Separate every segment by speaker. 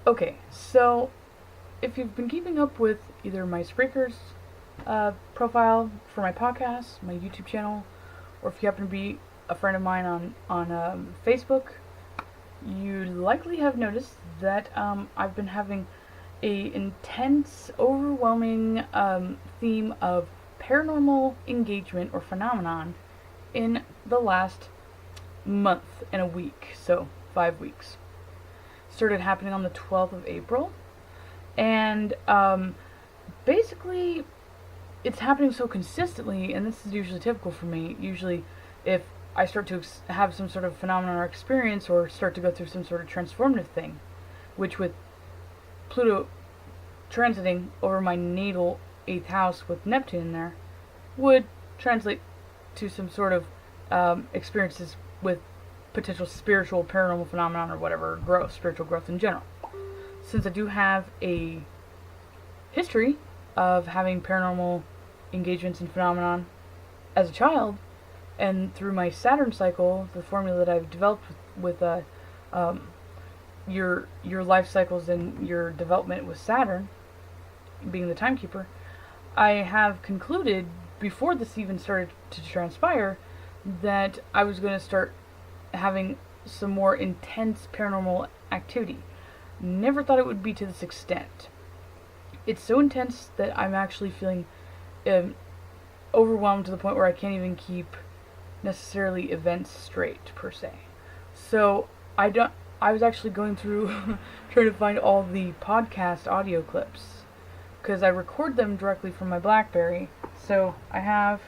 Speaker 1: Okay, so if you've been keeping up with either my Spreaker's profile for my podcast, my YouTube channel, or if you happen to be a friend of mine on Facebook, you likely have noticed that I've been having a intense, overwhelming theme of paranormal engagement or phenomenon in the last month and a week, so 5 weeks. Started happening on the 12th of April, and basically it's happening so consistently, and this is usually typical for me. Usually, if I start to have some sort of phenomenon or experience, or start to go through some sort of transformative thing, which with Pluto transiting over my natal 8th house with Neptune in there, would translate to some sort of experiences with potential spiritual paranormal phenomenon or whatever, growth, spiritual growth in general. Since I do have a history of having paranormal engagements and phenomenon as a child, and through my Saturn cycle, the formula that I've developed with your life cycles and your development with Saturn being the timekeeper, I have concluded before this even started to transpire that I was going to start having some more intense paranormal activity. Never thought it would be to this extent. It's so intense that I'm actually feeling overwhelmed to the point where I can't even keep necessarily events straight per se. So I was actually going through trying to find all the podcast audio clips because I record them directly from my BlackBerry. So I have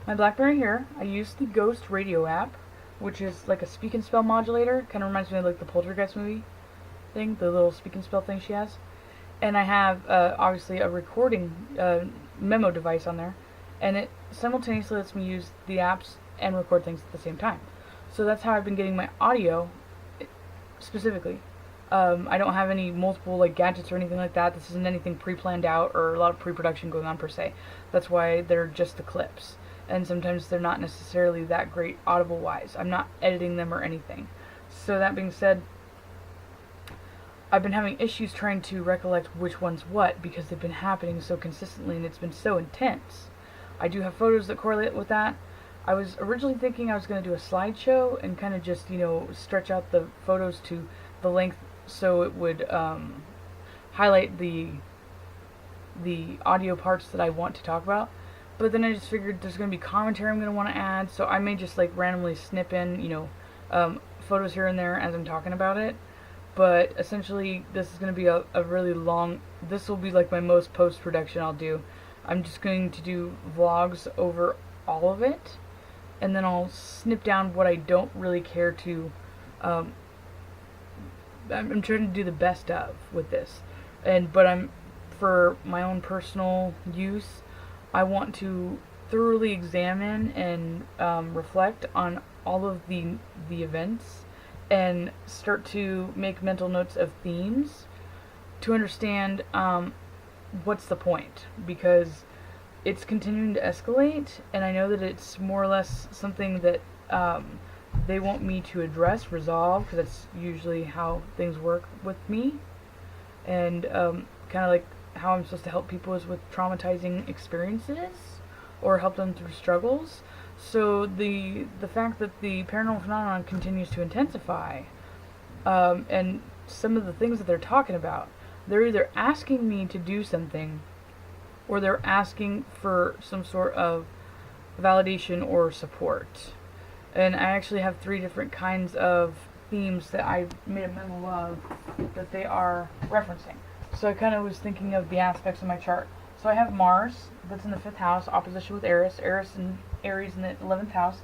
Speaker 1: my BlackBerry here. I use the Ghost Radio app, which is like a speak and spell modulator. Kind of reminds me of like the Poltergeist movie thing, the little speak and spell thing she has. And I have obviously a recording memo device on there, and it simultaneously lets me use the apps and record things at the same time. So that's how I've been getting my audio specifically. I don't have any multiple like gadgets or anything like that. This isn't anything pre-planned out or a lot of pre-production going on per se. That's why they're just the clips. And sometimes they're not necessarily that great audible-wise. I'm not editing them or anything. So that being said, I've been having issues trying to recollect which one's what because they've been happening so consistently and it's been so intense. I do have photos that correlate with that. I was originally thinking I was going to do a slideshow and kind of just, stretch out the photos to the length so it would highlight the audio parts that I want to talk about. But then I just figured there's going to be commentary I'm going to want to add, so I may just like randomly snip in, photos here and there as I'm talking about it. But essentially, this is going to be a really long, this will be like my most post-production I'll do. I'm just going to do vlogs over all of it, and then I'll snip down what I don't really care to, I'm trying to do the best of with this. But for my own personal use, I want to thoroughly examine and reflect on all of the events and start to make mental notes of themes to understand what's the point, because it's continuing to escalate, and I know that it's more or less something that they want me to address, resolve, because that's usually how things work with me, and kind of like how I'm supposed to help people is with traumatizing experiences or help them through struggles. So the fact that the paranormal phenomenon continues to intensify, and some of the things that they're talking about, they're either asking me to do something, or they're asking for some sort of validation or support. And I actually have 3 different kinds of themes that I made a memo of that they are referencing. So I kind of was thinking of the aspects of my chart. So I have Mars, that's in the 5th house, opposition with Eris. Eris and Aries in the 11th house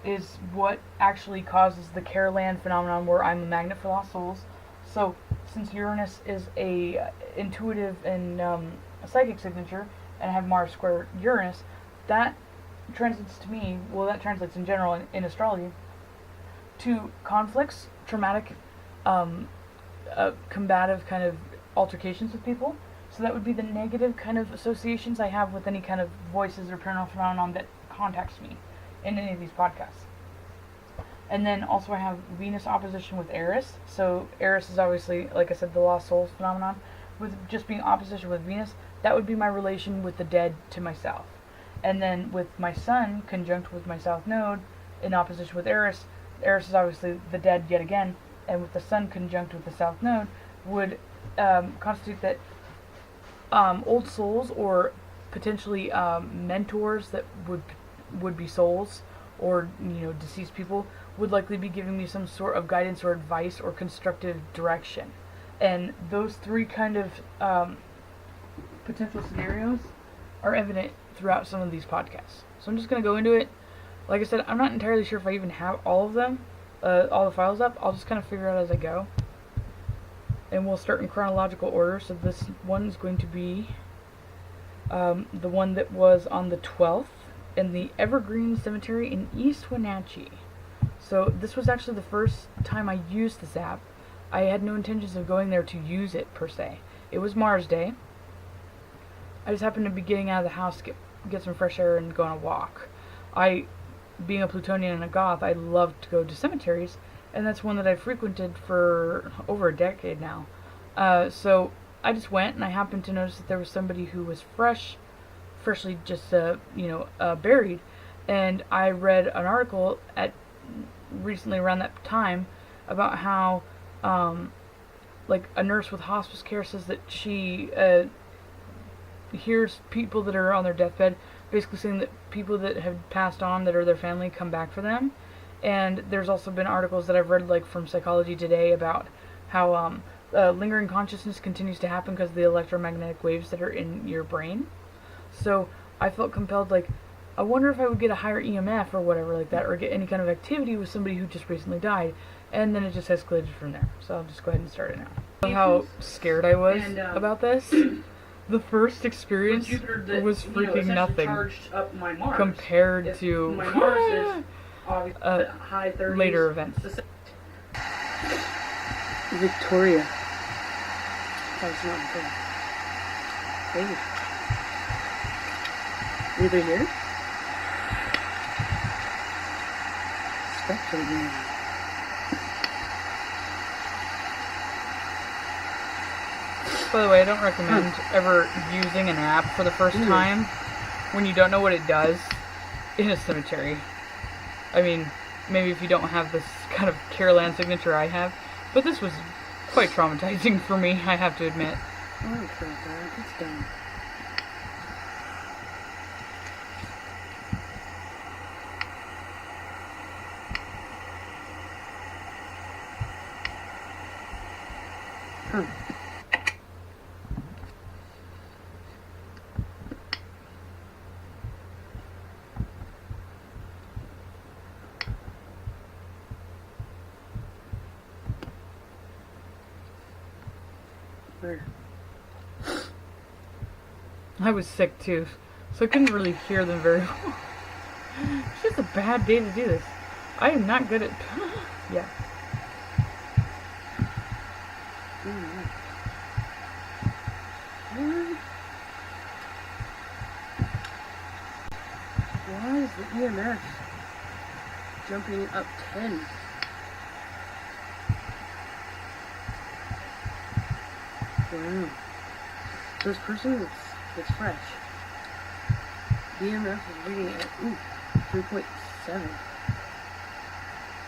Speaker 1: is what actually causes the Carolan phenomenon where I'm a magnet for lost souls. So since Uranus is a intuitive and a psychic signature, and I have Mars square Uranus, that translates to me, well, that translates in general in astrology, to conflicts, traumatic, combative kind of altercations with people. So that would be the negative kind of associations I have with any kind of voices or paranormal phenomenon that contacts me in any of these podcasts. And then also I have Venus opposition with Eris. So Eris is obviously, like I said, the lost souls phenomenon. With just being opposition with Venus, that would be my relation with the dead to my south. And then with my sun conjunct with my south node in opposition with Eris, Eris is obviously the dead yet again, and with the sun conjunct with the south node would constitute that old souls or potentially mentors that would be souls or deceased people would likely be giving me some sort of guidance or advice or constructive direction. And those three kind of potential scenarios are evident throughout some of these podcasts. So I'm just going to go into it. Like I said, I'm not entirely sure if I even have all of them, all the files up. I'll just kind of figure it out as I go. And we'll start in chronological order. So this one is going to be the one that was on the 12th in the Evergreen Cemetery in East Wenatchee. So this was actually the first time I used this app. I had no intentions of going there to use it per se. It was Mars Day. I just happened to be getting out of the house to get some fresh air and go on a walk. Being a Plutonian and a goth, I love to go to cemeteries, and that's one that I've frequented for over a decade now. So I just went, and I happened to notice that there was somebody who was freshly just buried, and I read an article recently around that time about how like a nurse with hospice care says that she hears people that are on their deathbed basically saying that people that have passed on that are their family come back for them. And there's also been articles that I've read, like from Psychology Today, about how lingering consciousness continues to happen because of the electromagnetic waves that are in your brain. So I felt compelled, like, I wonder if I would get a higher EMF or whatever like that, or get any kind of activity with somebody who just recently died. And then it just escalated from there. So I'll just go ahead and start it now. How scared I was about this. The first experience was freaking nothing compared to
Speaker 2: high 30s,
Speaker 1: later events.
Speaker 2: Victoria. That was not good. Hey. Anybody here? Spectating.
Speaker 1: By the way, I don't recommend ever using an app for the first time when you don't know what it does in a cemetery. I mean, maybe if you don't have this kind of Caroline signature I have, but this was quite traumatizing for me, I have to admit.
Speaker 2: Oh, crap, it's done.
Speaker 1: I was sick too, so I couldn't really hear them very well. It's just a bad day to do this. I am not good at... yeah.
Speaker 2: Why is the EMF jumping up 10? Wow. This person it's fresh. EMF is reading at 3.7.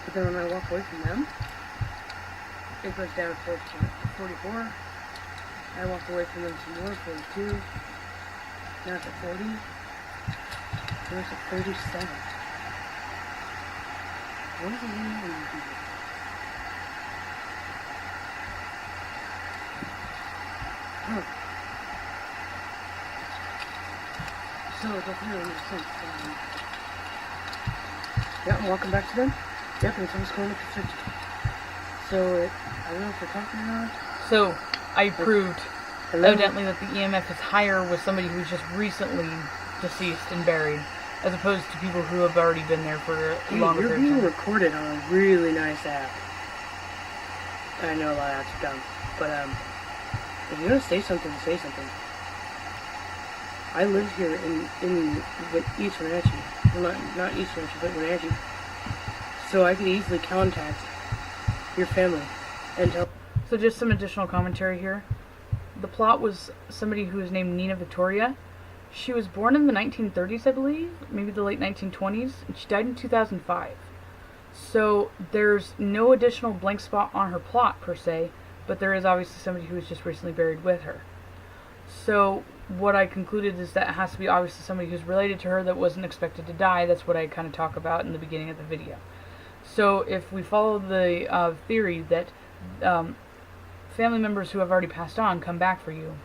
Speaker 2: But then when I walk away from them, it goes down to 44. I walk away from them some more, 42. Now it's at 40. Now it's at 37. What is the meaning when you do this? Huh. So it definitely makes sense. Yeah, I'm walking back to them. Yep, and someone's going up to 50. So I don't know if we're talking or not.
Speaker 1: So I proved evidently that the EMF is higher with somebody who's just recently deceased and buried, as opposed to people who have already been there for a longer
Speaker 2: You're
Speaker 1: period of
Speaker 2: being
Speaker 1: time.
Speaker 2: recorded on a really nice app. I know a lot of apps are dumb, but if you're gonna say something, say something. I live here in East Wenatchee. Well, not East Wenatchee, but Wenatchee. So I could easily contact your family and tell.
Speaker 1: So just some additional commentary here. The plot was somebody who was named Nina Victoria. She was born in the 1930s, I believe, maybe the late 1920s, and she died in 2005. So there's no additional blank spot on her plot, per se, but there is obviously somebody who was just recently buried with her. So what I concluded is that it has to be obviously somebody who's related to her that wasn't expected to die. That's what I kind of talk about in the beginning of the video. So if we follow the theory that family members who have already passed on come back for you,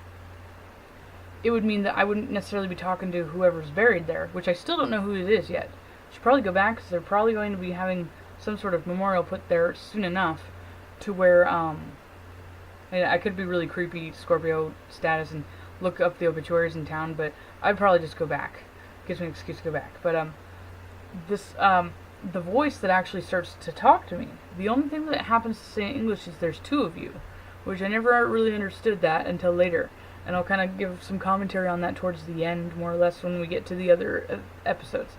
Speaker 1: it would mean that I wouldn't necessarily be talking to whoever's buried there, which I still don't know who it is yet. I should probably go back because they're probably going to be having some sort of memorial put there soon enough to where I could be really creepy Scorpio status and look up the obituaries in town, but I'd probably just go back. Gives me an excuse to go back. But the voice that actually starts to talk to me, the only thing that it happens to say in English is there's two of you, which I never really understood that until later. And I'll kind of give some commentary on that towards the end, more or less, when we get to the other episodes.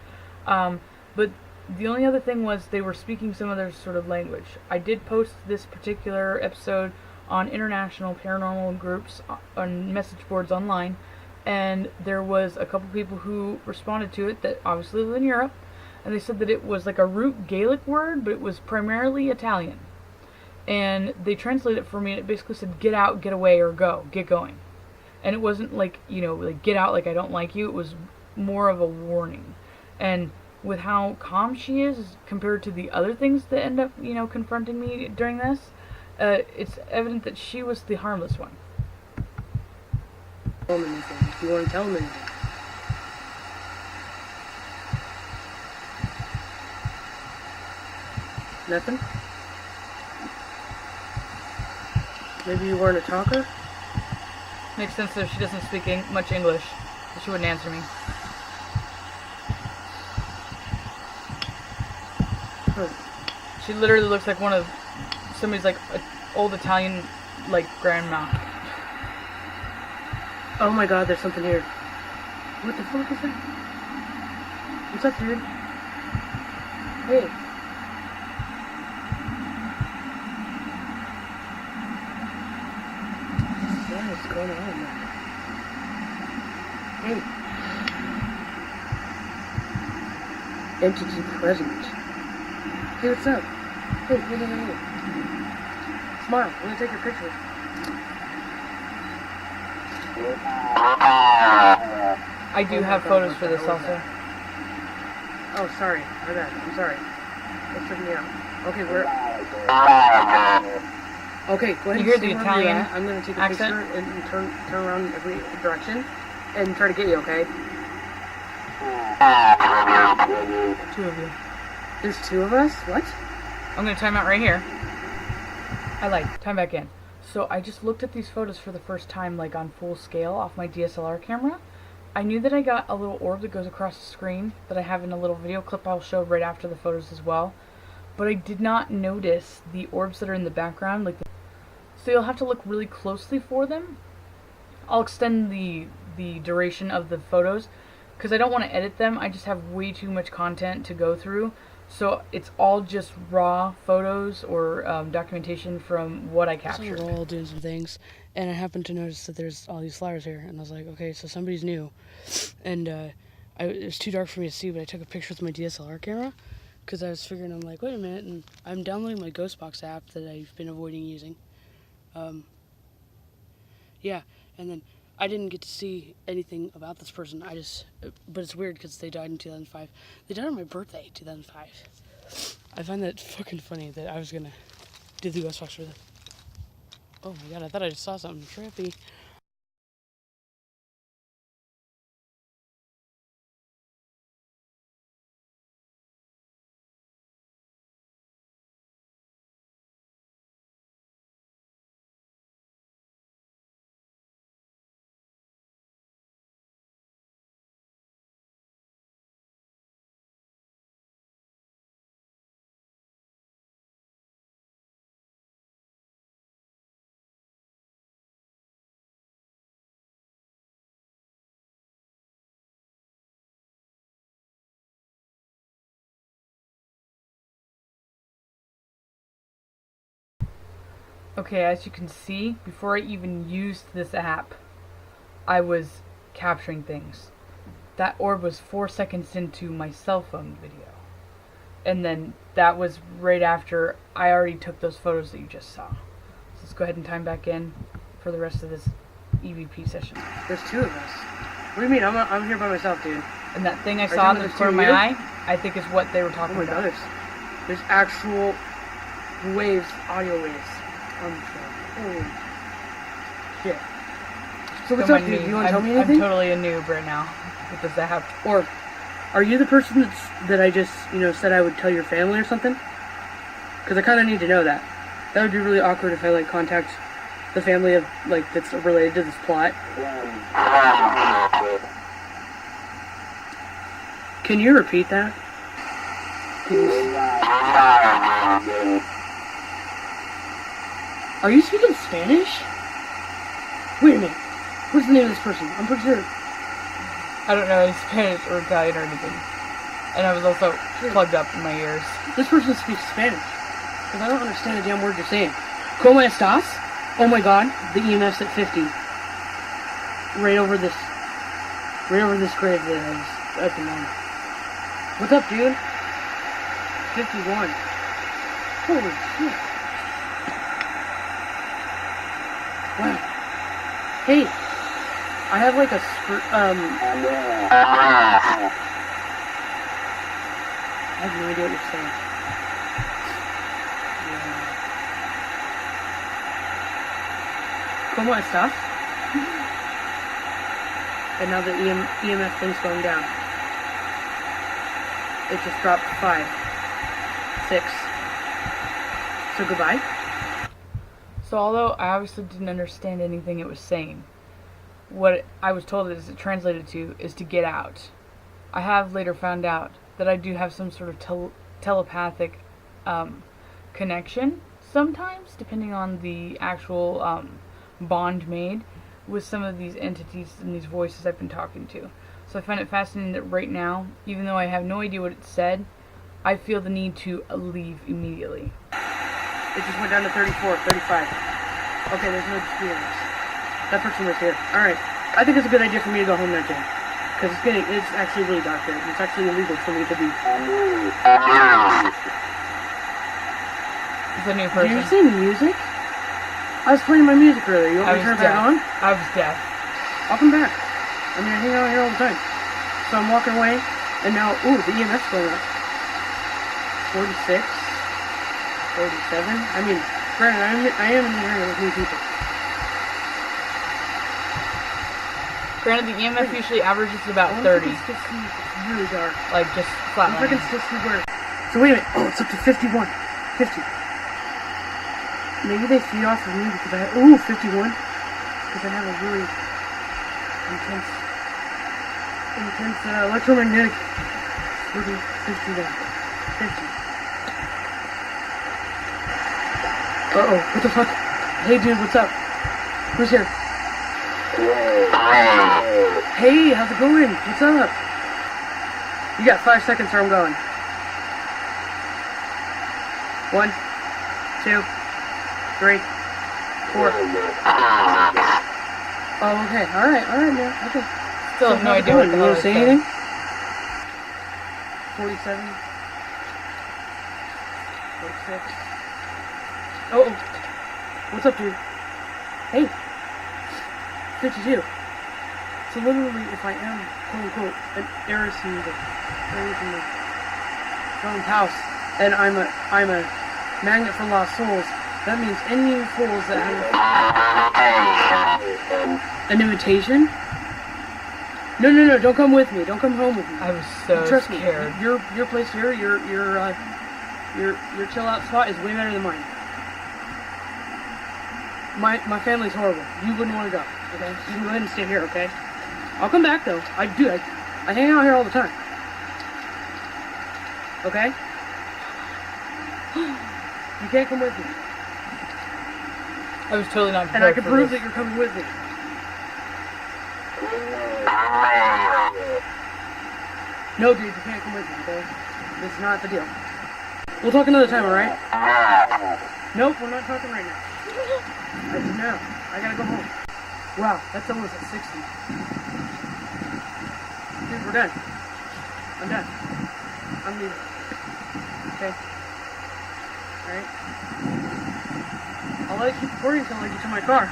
Speaker 1: But the only other thing was they were speaking some other sort of language. I did post this particular episode on international paranormal groups, on message boards online, and there was a couple people who responded to it that obviously live in Europe, and they said that it was like a root Gaelic word, but it was primarily Italian. And they translated it for me, and it basically said, get out, get away, or go, get going. And it wasn't like, like get out, like I don't like you. It was more of a warning. And with how calm she is compared to the other things that end up, confronting me during this, it's evident that she was the harmless one.
Speaker 2: Tell them anything. If you want to tell them anything. Nothing? Maybe you weren't a talker?
Speaker 1: Makes sense that she doesn't speak much English, so she wouldn't answer me. She literally looks like one of somebody's like an old Italian like grandma.
Speaker 2: Oh my god, there's something here. What the fuck is that? What's up, dude? Hey. What is going on, man? Hey. Entity present. Hey, what's up? Hey. Smile. I'm gonna take your picture.
Speaker 1: I do have photos for this also.
Speaker 2: Oh, sorry. My bad. I'm sorry. That took me out. Okay, we're... Okay, go ahead
Speaker 1: You hear
Speaker 2: and
Speaker 1: the
Speaker 2: stay wherever
Speaker 1: Italian
Speaker 2: you're at. I'm gonna take a
Speaker 1: accent?
Speaker 2: picture and turn around in every direction and try to get you, okay?
Speaker 1: Two of you.
Speaker 2: There's two of us? What?
Speaker 1: I'm gonna time out right here. I lied. Time back in. So I just looked at these photos for the first time, like on full scale off my DSLR camera. I knew that I got a little orb that goes across the screen that I have in a little video clip I'll show right after the photos as well. But I did not notice the orbs that are in the background, so you'll have to look really closely for them. I'll extend the duration of the photos because I don't want to edit them. I just have way too much content to go through. So it's all just raw photos or documentation from what I captured.
Speaker 2: So we're all doing some things, and I happened to notice that there's all these flowers here, and I was like, okay, so somebody's new. And it was too dark for me to see, but I took a picture with my DSLR camera because I was figuring, I'm like, wait a minute, and I'm downloading my Ghostbox app that I've been avoiding using. Yeah, and then I didn't get to see anything about this person. But it's weird because they died in 2005. They died on my birthday, 2005. I find that fucking funny that I was gonna do the Ghostbox for them. Oh my god, I thought I just saw something trippy.
Speaker 1: Okay, as you can see, before I even used this app, I was capturing things. That orb was 4 seconds into my cell phone video. And then that was right after I already took those photos that you just saw. So let's go ahead and time back in for the rest of this EVP session.
Speaker 2: There's 2 of us. What do you mean? I'm here by myself, dude.
Speaker 1: And that thing I saw in the corner of my eye, I think is what they were talking about.
Speaker 2: Oh my god, there's actual waves, audio waves on the show. Holy shit. So what's up, dude? You want to tell me anything?
Speaker 1: I'm totally a noob right now with this app.
Speaker 2: Or, are you the person that I just, said I would tell your family or something? Because I kind of need to know that. That would be really awkward if I, contact the family of, that's related to this plot. Can you repeat that? Are you speaking Spanish? Wait a minute. What's the name of this person? I'm pretty sure.
Speaker 1: I don't know any Spanish or Italian or anything. And I was also plugged up in my ears.
Speaker 2: This person speaks Spanish. Because I don't understand a damn word you're saying. ¿Cómo estás? Oh my god, the EMF's at 50. Right over this grave that I was at the moment. What's up, dude? 51. Holy shit. Wow. Hey, I have I have no idea what you're saying. ¿Cómo estás? And now the EMF thing's going down. It just dropped 5, 6. So goodbye.
Speaker 1: So although I obviously didn't understand anything it was saying, what I was told it translated to is to get out. I have later found out that I do have some sort of telepathic connection sometimes, depending on the actual bond made with some of these entities and these voices I've been talking to. So I find it fascinating that right now, even though I have no idea what it said, I feel the need to leave immediately.
Speaker 2: It just went down to 34, 35. Okay, there's no dispute on this. That person was here. Alright. I think it's a good idea for me to go home now, Jay. Because it's actually really dark here. It's actually illegal for me to be...
Speaker 1: It's a new person.
Speaker 2: Did you see music? I was playing my music earlier. You want me to turn it back on?
Speaker 1: I was deaf.
Speaker 2: I'll come back. I mean, I hang out here all the time. So I'm walking away, and now, ooh, the EMF's going up. 46. 47. I mean, granted, I am in the area with new people.
Speaker 1: Granted, the EMF usually averages about 30.
Speaker 2: It's really dark.
Speaker 1: Like, just flat
Speaker 2: I can still see where... So wait a minute. Oh, it's up to 51. 50. Maybe they feed off of me because I have... Ooh, 51. Because I have a really intense electromagnetic... 50 there. 50. Uh-oh, what the fuck? Hey, dude, what's up? Who's here? Hey, how's it going? What's up? You got 5 seconds or I'm going. 1, 2, 3, 4. Oh, okay. Alright, man. Okay.
Speaker 1: Still have no idea what the hell
Speaker 2: you want to say anything? 47. 46. Oh, what's up, dude? Hey, 52. So literally, if I am, quote unquote, an heiress in the Jones house, and I'm a magnet for lost souls, that means any souls that have an invitation. No, don't come with me. Don't come home with me.
Speaker 1: I was so scared.
Speaker 2: Me, your place here, your chill out spot is way better than mine. My family's horrible. You wouldn't want to go, okay? You can go ahead and stay here, okay? I'll come back, though. I hang out here all the time. Okay? You can't come with me.
Speaker 1: I was totally not prepared.
Speaker 2: And I can prove that you're coming with me. No, dude, you can't come with me, okay? This is not the deal. We'll talk another time, alright? Nope, we're not talking right now. I do now. I gotta go home. Wow, that's almost at 60. Dude, we're done. I'm done. I'm leaving. Okay? Alright? I'll let you keep recording until I get to my car.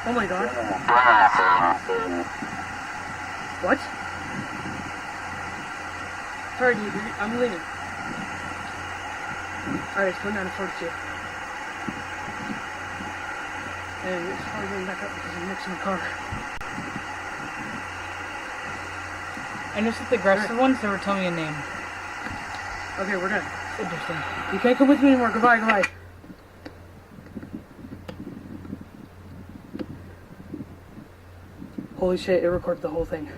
Speaker 2: Oh my god. What? Sorry, dude. I'm leaving. Alright, it's going down to 42. And it's probably going back up because I'm next to my car.
Speaker 1: I noticed that the aggressive ones never tell me a name.
Speaker 2: Okay, we're done.
Speaker 1: Interesting.
Speaker 2: You can't come with me anymore. Goodbye, goodbye. Holy shit, it recorded the whole thing.